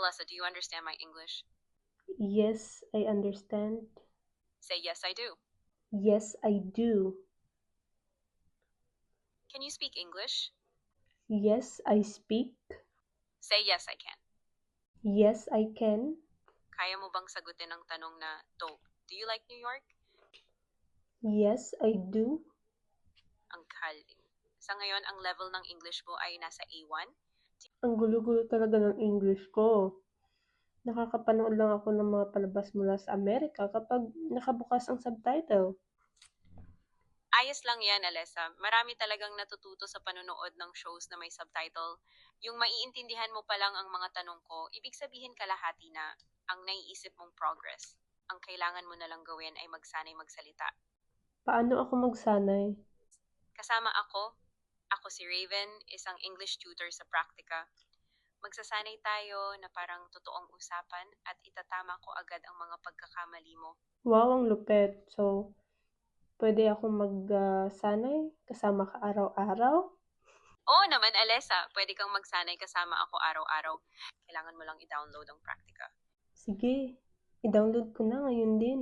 Alessa, do you understand my English? Yes, I understand. Say yes, I do. Yes, I do. Can you speak English? Yes, I speak. Say yes, I can. Yes, I can. Kaya mo bang sagutin ang tanong na to? Do you like New York? Yes, I do. Ang galing. Sa ngayon, ang level ng English mo ay nasa A1? Ang gulo-gulo talaga ng English ko. Nakakapanood lang ako ng mga palabas mula sa Amerika kapag nakabukas ang subtitle. Ayos lang yan, Alessa. Marami talagang natututo sa panonood ng shows na may subtitle. Yung maiintindihan mo pa lang ang mga tanong ko, ibig sabihin kalahati na ang naiisip mong progress. Ang kailangan mo na lang gawin ay magsanay magsalita. Paano ako magsanay? Kasama ako si Raven, isang English tutor sa praktika. Magsasanay tayo na parang totoong usapan at itatama ko agad ang mga pagkakamali mo. Wow, ang lupet. So, pwede akong magsanay kasama ka araw-araw? Oo naman, Alessa, pwede kang magsanay kasama ako araw-araw. Kailangan mo lang i-download ang praktika. Sige, i-download ko na ngayon din.